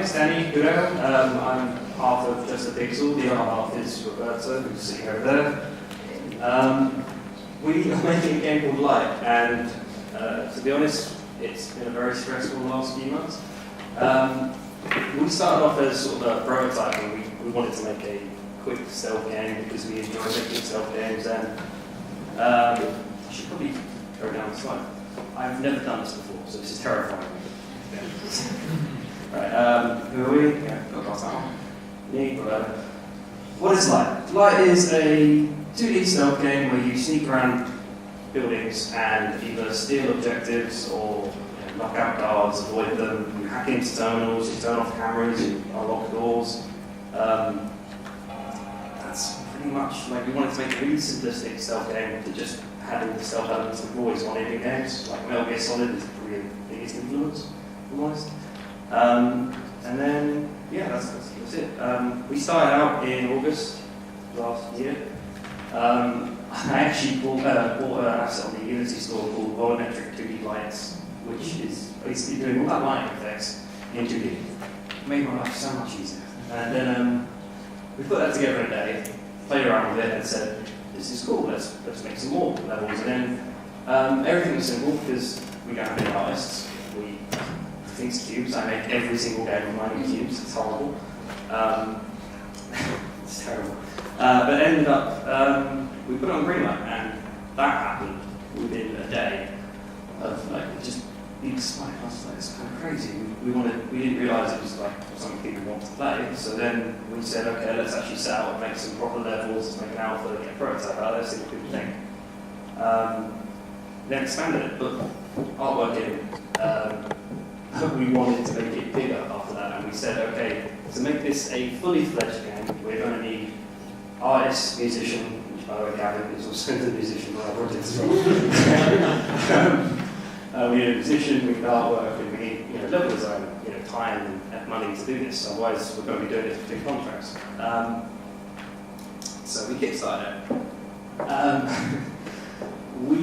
name's Danny Goodayle. I'm half of Just a Pixel, the other half is Roberto, who's sitting over there. We are making a game called Light, and to be honest, it's been a very stressful last few months. We started off as sort of a prototype, and we wanted to make a quick stealth game because we enjoy making stealth games, and I should probably go down the slide. I've never done this before, so this is terrifying. Right, who are we? Yeah, got lost that one. Me, what is Light? Light is a 2D stealth game where you sneak around buildings and either steal objectives or knock out guards, avoid them, you hack into terminals, you turn off cameras, you unlock doors. That's pretty much, like, we wanted to make a really simplistic stealth game that just had all the stealth elements that we've always wanted in games. Like Metal Gear Solid is probably the biggest influence, almost. And then, yeah, that's it. We started out in August last year. I actually bought an asset on the Unity store called Volumetric 2D Lights, which is basically doing all that lighting effects in 2D. It made my life so much easier. And then we put that together in a day, played around with it, and said, "This is cool. Let's make some more levels." And then everything was simple because we don't have any artists. We things cubes. I make every single game of mine in cubes. It's horrible. It's terrible. But it ended up, we put it on Greenlight, and that happened within a day of like just being spiked. I was like, it's kind of crazy. We didn't realise it was like something people want to play. So then we said, okay, let's actually set out and make some proper levels, let's make an alpha, get a prototype out there, see what people think. Then expanded it, put artwork in. We wanted to make it bigger after that, and we said, okay, to make this a fully fledged game, we're going to need artists, musician, which by the way, Gavin is also the musician for our project as well. We need a musician, we need artwork, and we need level design, time and money to do this. Otherwise, we're going to be doing it for big contracts. So we kickstarted it. We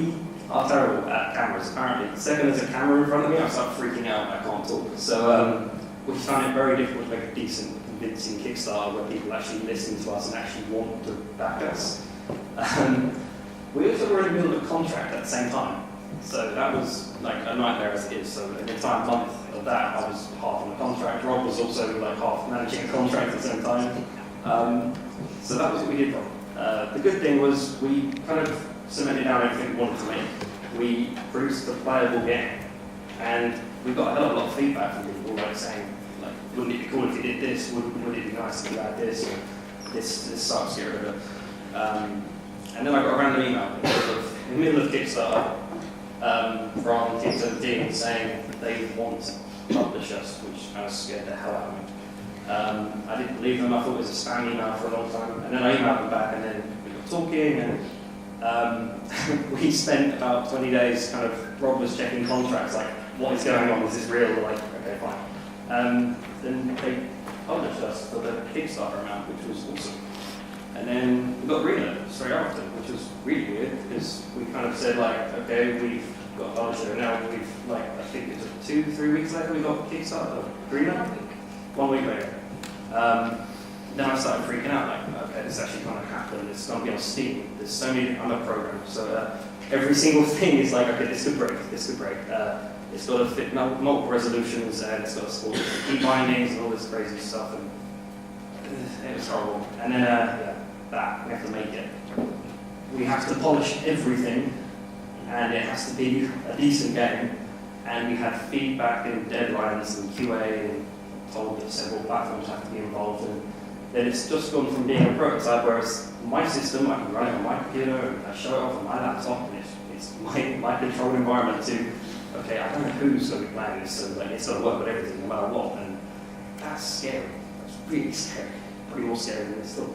are terrible at cameras, apparently. The second there's a camera in front of me, I start freaking out, I can't talk. So we found it very difficult to make a decent, convincing Kickstarter where people actually listen to us and actually want to back us. We also were in the middle of a contract at the same time. So that was like a nightmare as it is. So in the entire month of that, I was half on the contract. Rob was also like half managing a contract at the same time. So that was what we did wrong. The good thing was we kind of cemented down everything we wanted to make. We produced a playable game, and we got a hell of a lot of feedback from people like saying, like, wouldn't it be cool if you did this? Would it be nice if you had this? Or this sucks, get rid of it. And then I got a random email in the middle of Kickstarter from Team 17 saying they want to publish us, which kind of scared the hell out of me. I didn't believe them. I thought it was a spam email for a long time. And then I emailed them back, and then we got talking, and we spent about 20 days kind of, Rob was checking contracts, like, what is going on, is this real? We're like, okay, fine. Then they published us for the Kickstarter amount, which was awesome. And then we got greenlit straight after, which was really weird, because we kind of said, like, okay, we've got a publisher, now we've, like, I think it took 2-3 weeks later, we got Kickstarter greenlit, 1 week later. Then I started freaking out, like, okay, this is actually going to happen, it's going to be on Steam, there's so many, I'm a programmer, so every single thing is like, okay, this could break. It's got to fit multiple resolutions, and it's got to support key bindings and all this crazy stuff, and it was horrible. And then, we have to make it. We have to polish everything, and it has to be a decent game, and we had feedback and deadlines and QA, and told that several platforms have to be involved, and then it's just gone from being a prototype, whereas my system, I can run it on my computer, and I show it off on my laptop, and it's my controlled environment to, okay, I don't know who's going to be playing this, so like, it's going to work with everything, no matter what, and that's scary. That's really scary. Pretty more scary than this still.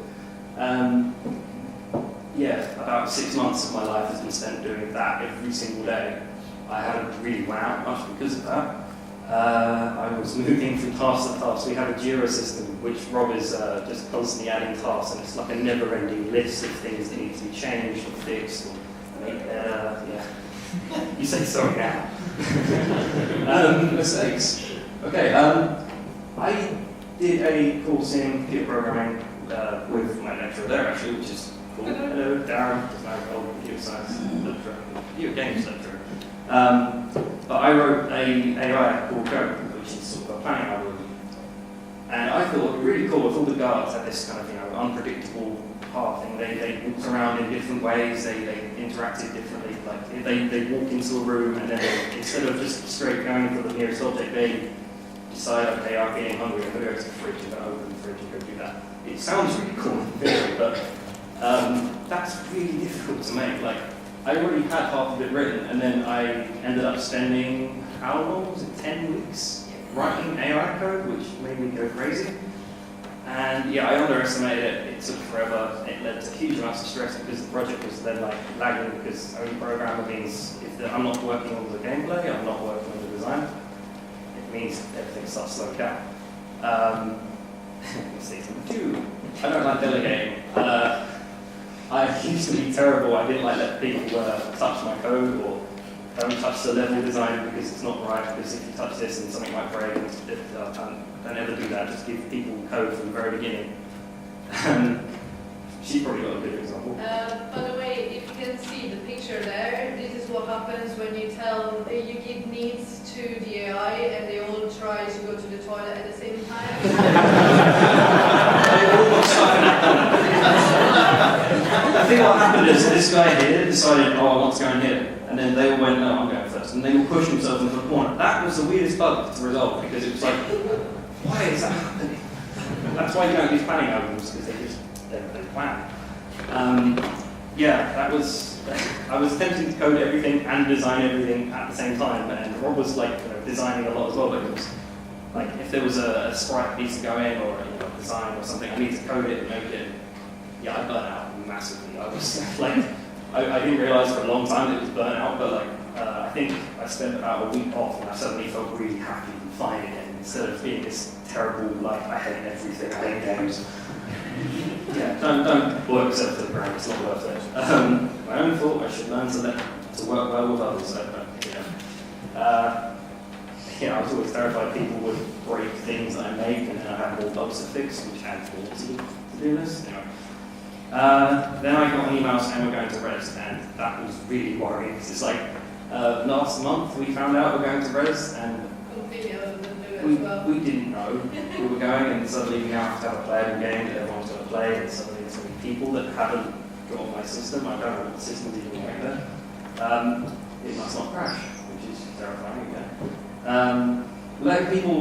About 6 months of my life has been spent doing that every single day. I haven't really went out much because of that. I was moving from task to task. We have a Jira system, which Rob is just constantly adding tasks, and it's like a never-ending list of things that need to be changed or fixed or made better. You say sorry now. Mistakes. Okay. I did a course in computer programming with my lecturer there, actually, which is cool. Hello, Darren, is my old computer science lecturer, computer games lecturer. But I wrote a AI called Go, which is sort of a planning algorithm. And I thought really cool if all the guards had this kind of, unpredictable pathing. They walked around in different ways, they interacted differently. Like they walk into a room and then instead of just straight going for the nearest object, they decide, okay, I'm getting hungry, I'm going to go to the fridge and go open the fridge and go do that. It sounds really cool in theory, but that's really difficult to make. Like, I already had half of it written, and then I ended up spending, how long was it, 10 weeks writing AI code, which made me go crazy. And yeah, I underestimated it. It took forever. It led to huge amounts of stress because the project was then like lagging because only programmer means if I'm not working on the gameplay, I'm not working on the design. It means everything starts slowing down. Let's say something too. I don't like delegating. I used to be terrible. I didn't like let people touch my code or don't touch the level design because it's not right. Because if you touch this and something might break, don't ever do that. Just give people code from the very beginning. She's probably got a good example. By the way, if you can see the picture there, this is what happens when you you give needs to the AI and they all try to go to the toilet at the same time. I think what happened is this guy here decided, oh, I want to go in here. And then they all went, no, I'm going first. And they all pushed themselves into the corner. That was the weirdest bug to resolve because it was like, why is that happening? That's why you don't use planning algorithms because they plan. Yeah, I was attempting to code everything and design everything at the same time. And Rob was like designing a lot as well, but it was like if there was a sprite needs to go in or a design or something, I need to code it and make it. Yeah, I burnt out massively. I was like, I didn't realize for a long time it was burnt out, but like I think I spent about a week off and I suddenly felt really happy and fine again instead of being this terrible, like I hate everything, I hate games. Yeah, don't work yourself to the ground, it's not worth it. My own fault, I should learn to work well with others. So, I was always terrified people would break things that I make and then I have more bugs to fix, which adds more to the to-do list. Anyway. Then I got an email saying we're going to Res, and that was really worrying because it's like last month we found out we're going to Res, and we didn't know we were going, and suddenly we now have to have a playable game that everyone's going to play, and suddenly there's so many people that haven't got my system. I don't know what the system's even like there. It must not crash, which is terrifying again. Letting people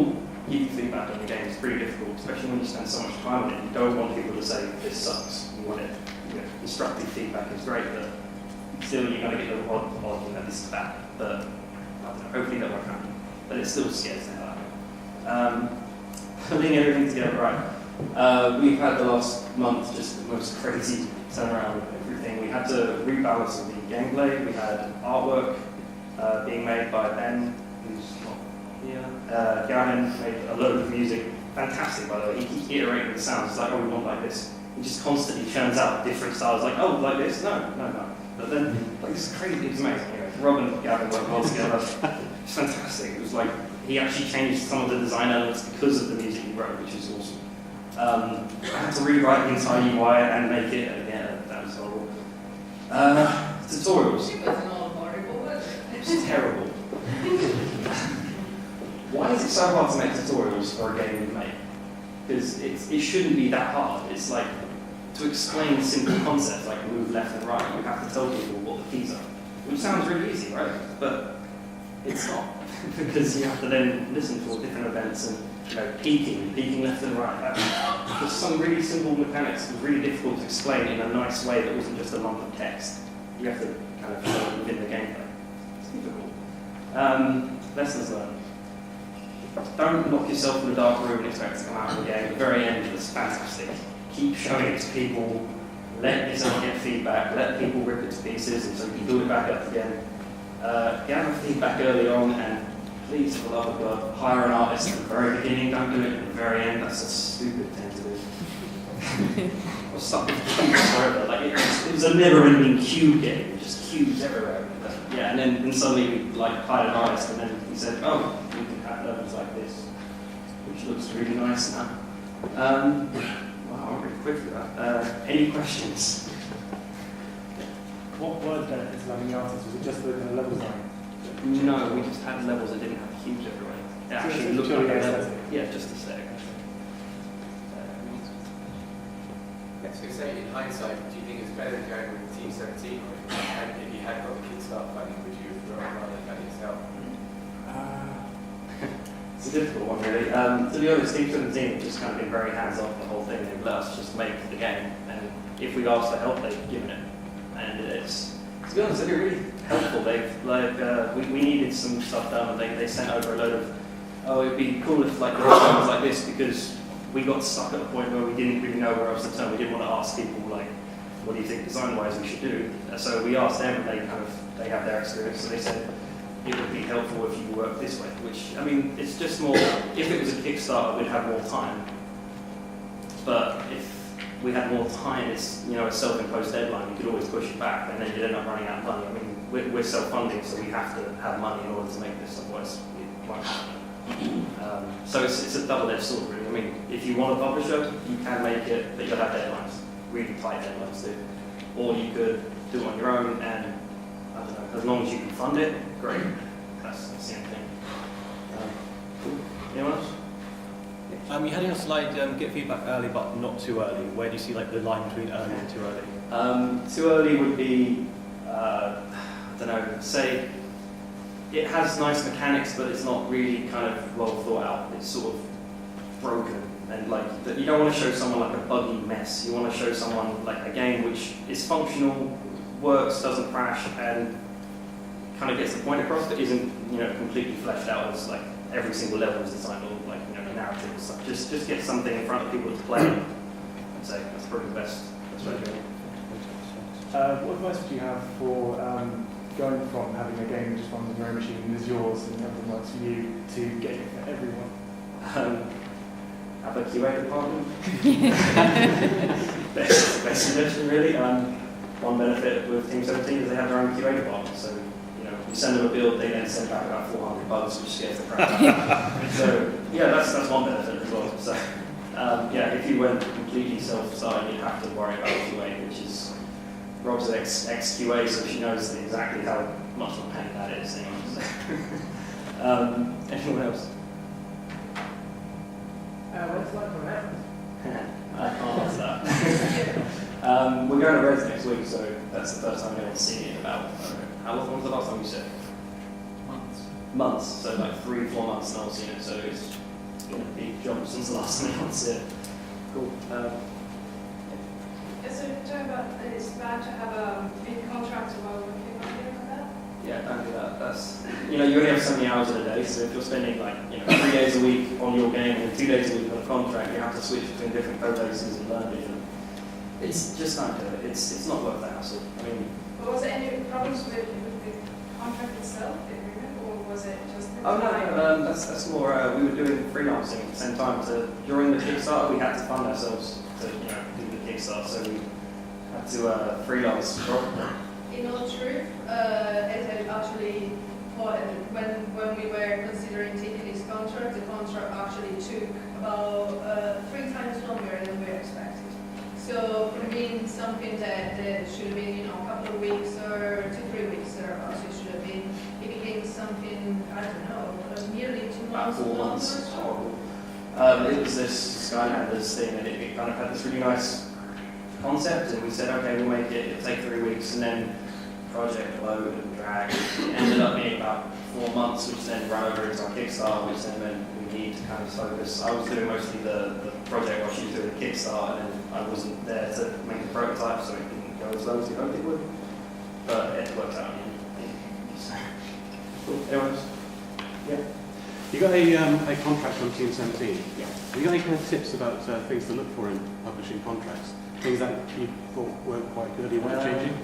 give you feedback on the game is pretty difficult, especially when you spend so much time on it. You don't want people to say, this sucks. You want it, constructive feedback is great, but still you're going to get the odd, this is bad. But I don't know, hopefully that won't happen. But it still scares the hell out of me. Putting everything together right. We've had the last month just the most crazy turnaround of everything. We had to rebalance all the gameplay. We had artwork being made by Ben, who's not here. Gavin made a load of music. Fantastic, by the way. He keeps iterating the sounds. It's like, oh, we want like this. He just constantly churns out different styles. Like, oh, like this? No. But then, like, this is crazy. It's amazing. Anyway, Rob and Gavin worked well together. It's fantastic. It was like, he actually changed some of the design elements because of the music he wrote, which is awesome. I had to rewrite the entire UI and make it, and again, that was horrible. Tutorials. It wasn't all horrible, was it? It's terrible. Why is it so hard to make tutorials for a game we've made? Because it shouldn't be that hard. It's like, to explain simple concepts like move left and right, you have to tell people what the keys are. Which sounds really easy, right? But it's not. Because you have to then listen for different events and peeking left and right. Just some really simple mechanics was really difficult to explain in a nice way that wasn't just a lump of text. You have to kind of show it within the gameplay. It's difficult. Lessons learned. Don't lock yourself in a dark room and expect to come out of the game. At the very end, it's fantastic. Keep showing it to people. Let yourself get feedback. Let people rip it to pieces, and so you can build it back up again. Gather feedback early on, and please, for the love of God, hire an artist at the very beginning. Don't do it at the very end. That's a stupid thing to do. I was stuck with cubes forever. Like it was a never-ending cube game. Just cubes everywhere. But, yeah, and then suddenly we hired an artist, and then he said, "Oh, we can have levels like this." which looks really nice now. Wow, I'm pretty quick for that. Any questions? What were the designing artists? Was it just the kind of level design? No, we just had levels that didn't have cubes everywhere. It actually looked like a level. Yeah, just aesthetic. I was going to say, in hindsight, do you think it's better going with Team 17, or if you had got the Kickstart funding, would you have grown rather than done it yourself? It's a difficult one, really. To be honest, Team 17 have just kind of been very hands-off the whole thing. They've let us just make the game, and if we asked for help, they've given it. And it's, to be honest, they've been really helpful. We needed some stuff done, and they sent over a load of, oh, it'd be cool if like the design was like this, because we got stuck at a point where we didn't really know where else to turn. We didn't want to ask people like, what do you think design-wise we should do? So we asked them, and they have their experience, so they said it would be helpful if you work this way. Which, I mean, it's just more. If it was a Kickstarter, we'd have more time. But if we had more time, it's a self-imposed deadline. You could always push it back, and then you'd end up running out of money. I mean, we're self-funding, so we have to have money in order to make this. Otherwise, it won't happen. So it's a double-edged sword, really. I mean, if you want a publisher, you can make it, but you'll have deadlines, really tight deadlines too. Or you could do it on your own, and I don't know, as long as you can fund it, great. That's the only thing. Cool. Anyone else? You had in your slide, get feedback early but not too early. Where do you see like the line between early and too early? Too early would be, I don't know, say it has nice mechanics, but it's not really kind of well thought out. It's sort of broken, and like you don't want to show someone like a buggy mess. You want to show someone like a game which is functional, works, doesn't crash, and kind of gets the point across, but isn't completely fleshed out as like every single level is designed or like narrative and stuff. Just get something in front of people to play. I'd say that's probably the best way to go. What advice would you have for going from having a game that just runs on your own machine and is yours and everything works for you to getting it for everyone? Have a QA department. best suggestion, really. One benefit with Team 17 is they have their own QA department. So you send them a build, they then send back about 400 bugs, which scares the crap out of them. So yeah, that's one benefit as well. So if you went completely self-starting, you'd have to worry about QA, which is Rob's ex-QA, so she knows exactly how much of a pain that is. Anyone else? What's like for that? I can't answer that. We're going to Reds next week, so that's the first time anyone's seen it in about, how long was the last time you said? Months, so like 3-4 months no one's seen it, so it's been a big jump since the last time anyone's seen it. Cool. So talking about it's bad to have a big contract while working on it like that? Yeah, don't do that. That's you only have so many hours in a day, so if you're spending like 3 days a week on your game and 2 days a week on a contract, you have to switch between different code bases and learn it. It's just not do it. It's not worth the hassle. I mean, But was there any problems with the contract itself, the agreement, or was it just the oh time? no, that's more. We were doing freelancing at the same time. So during the Kickstarter, we had to fund ourselves to do the Kickstarter, so we had to freelance. In all truth, it had actually when we were considering taking this contract, the contract actually took about 3 times longer than we expected. So it means something that should have been a couple of weeks or 2-3 weeks or also it should have been. It became something I don't know, nearly 2 months. About 4 months. Or so. Horrible. It was this Skylanders thing, and it kind of had this really nice concept, and we said, okay, we'll make it. It'll take 3 weeks, and then project load and drag. It ended up being about 4 months, which then ran over into our Kickstarter, which then meant we need to kind of focus. I was doing mostly the project while she was doing the Kickstarter, and then I wasn't there to make the prototype, so it didn't go as well as we hoped it would. But it worked out in the end. So, cool. Anyone else? Yeah. You got a contract from Team 17. Yeah. Have you got any kind of tips about things to look for in publishing contracts? Things that you thought weren't quite good, you want changing?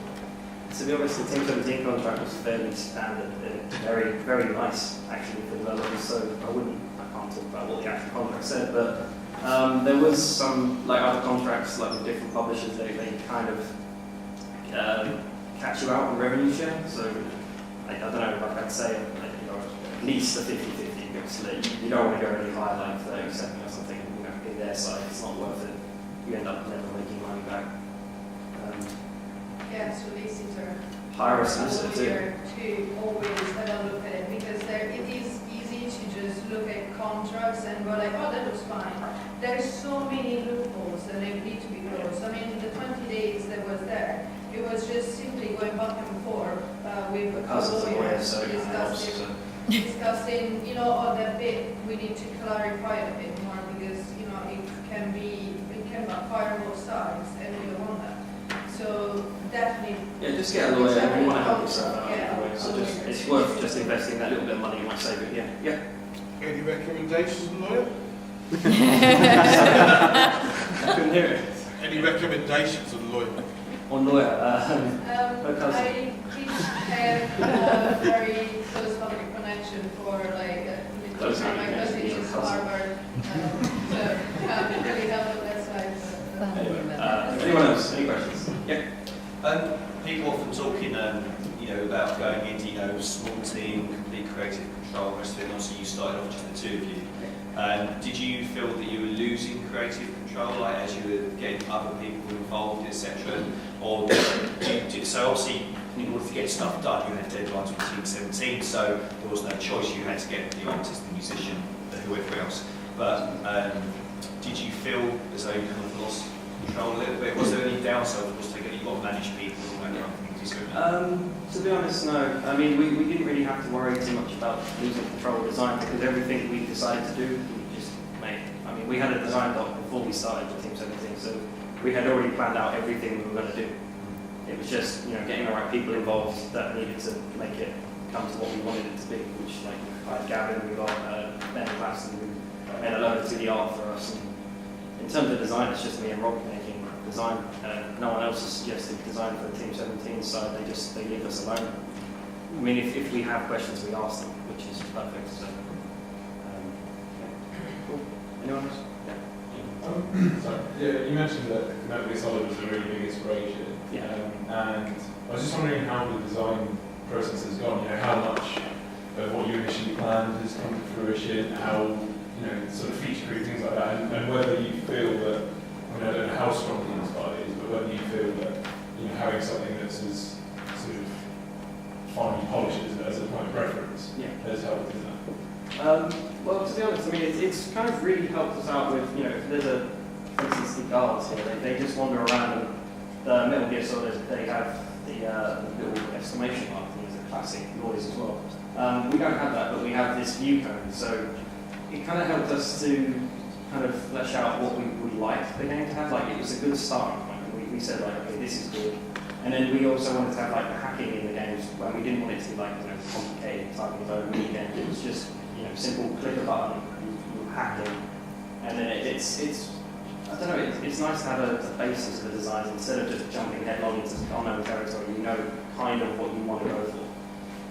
To be honest, the Team 17 contract was fairly standard. Very, very nice, actually, for developers. So I can't talk about what the actual contract said, but there was some, like other contracts, like with different publishers, they kind of catch you out on revenue share. So I don't know, like I'd say, at least a 50-50, obviously you don't want to go any higher, like 37 or something, you know, in their side, it's not worth it. You end up never making money back. Yeah, so leases are Higher risk asset too. to always have a look at it, because it is easy to just look at contracts and go like, oh, that looks fine. There's so many loopholes that they need to be closed. I mean, the 20 days that was there, it was just simply going back and forth with the lawyers discussing, you know, oh, that bit we need to clarify a bit more, because, you know, it can backfire both sides, and we don't want that. So definitely. Yeah, just get a lawyer and you want to help yourself out. Yeah. Anyway. So it's worth just investing that little bit of money, you might save it. Yeah. Any recommendations, lawyer? I couldn't hear it. Any recommendations on lawyer? On lawyer. I did have a very close public connection for like Close my cousin is Harvard, so can't really help on that side. But, Anyone else? Any questions? Yeah. People often talking, about going into, small team, complete creative control, rest of it. Obviously, you started off just the two of you. Did you feel that you were losing creative control, like as you were getting other people involved, etc.? Or so obviously, in order to get stuff done, you had deadlines with Team 17, so there was no choice. You had to get the artist, the musician, whoever else. But did you feel as though you kind of lost control a little bit? Was there any downside? Of course, you've got to manage people and all that kind of thing. To be honest, no. I mean, we didn't really have to worry too much about losing control of design, because everything we decided to do, we just made. I mean, we had a design doc before we started with Team 17, so we had already planned out everything we were going to do. It was just, getting the right people involved that needed to make it come to what we wanted it to be, which, like, I had Gavin, we got Ben Clapson, who made a load of 2D art for us. And in terms of design, it's just me and Rob making design. No one else has suggested design for the Team 17 side. They leave us alone. I mean, if we have questions, we ask them, which is perfect. So, cool. Anyone else? You mentioned that Metal Gear Solid was a really big inspiration. Yeah. And I was just wondering how the design process has gone. How much of what you initially planned has come to fruition, how sort of feature creep, things like that, and whether you feel that, I don't know how strongly inspired it is, but whether you feel that having something that's as sort of finely polished as a point of reference has helped in that. Well, to be honest, I mean, it's kind of really helped us out with, if there's for instance, the guards here, they just wander around, and the Metal Gear Solid, they have the little exclamation mark thing, is a classic noise as well. We don't have that, but we have this view cone, so it kind of helped us to kind of flesh out what we would like the game to have. Like, it was a good starting point, and we said, like, okay, this is good. And then we also wanted to have, like, the hacking in the games, when we didn't want it to be, like, complicated typing of over weekend. It was just, simple, click a button, you hack it. And then it's I don't know, it's nice to have a basis of the designs, instead of just jumping headlong into unknown territory. Kind of what you want to go for.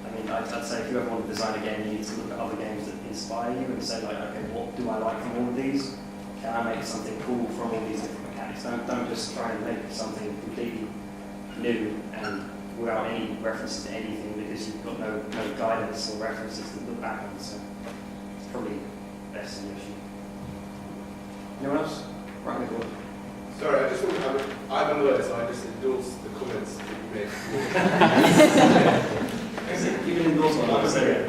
I mean, I'd say if you ever want to design a game, you need to look at other games that inspire you and say, like, okay, what do I like from all of these? Can I make something cool from all these different mechanics? Don't just try and make something completely new and without any references to anything, because you've got no guidance or references to look back on. So it's probably best solution. Anyone else? Right in the corner. Sorry, I just want to I'm a lawyer, so I just endorse the comments that you made. You can endorse one, I would say.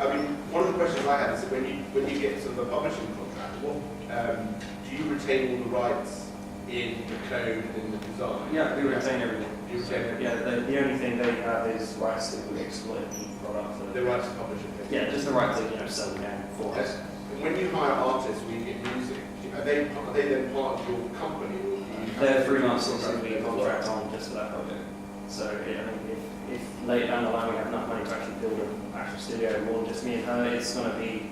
I mean, one of the questions I had is that when you get sort of a publishing contract, do you retain all the rights in the code and in the design? Yeah, we retain everything. You retain everything? Yeah, the only thing they have is rights to exploit the product. The right to publish it? Yeah, just the right to sell the game for us. And when you hire artists, when you get music, are they then part of your company? Or they're freelancers who we contract on just for that project. So I mean, if later down the line we have enough money to actually build an actual studio, more than just me and her, it's going to be,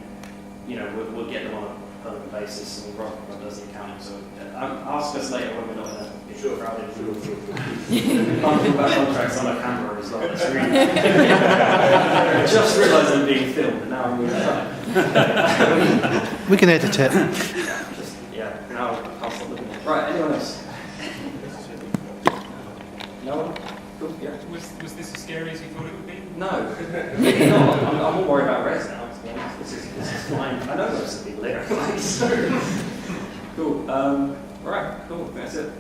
we'll get them on a permanent basis, and Rob does the accounting. So ask us later when we're not in a big crowded room. We can't talk about contracts on a camera as well. It's really I just realised I'm being filmed, and now I'm really We can edit it. Now I can't stop looking at it. Right, anyone else? No one? Cool, yeah. Was this as scary as you thought it would be? No, really not. I'm more worried about Res now. one. This is fine. I know most of the people here. Like, so cool. Right. Cool. That's it.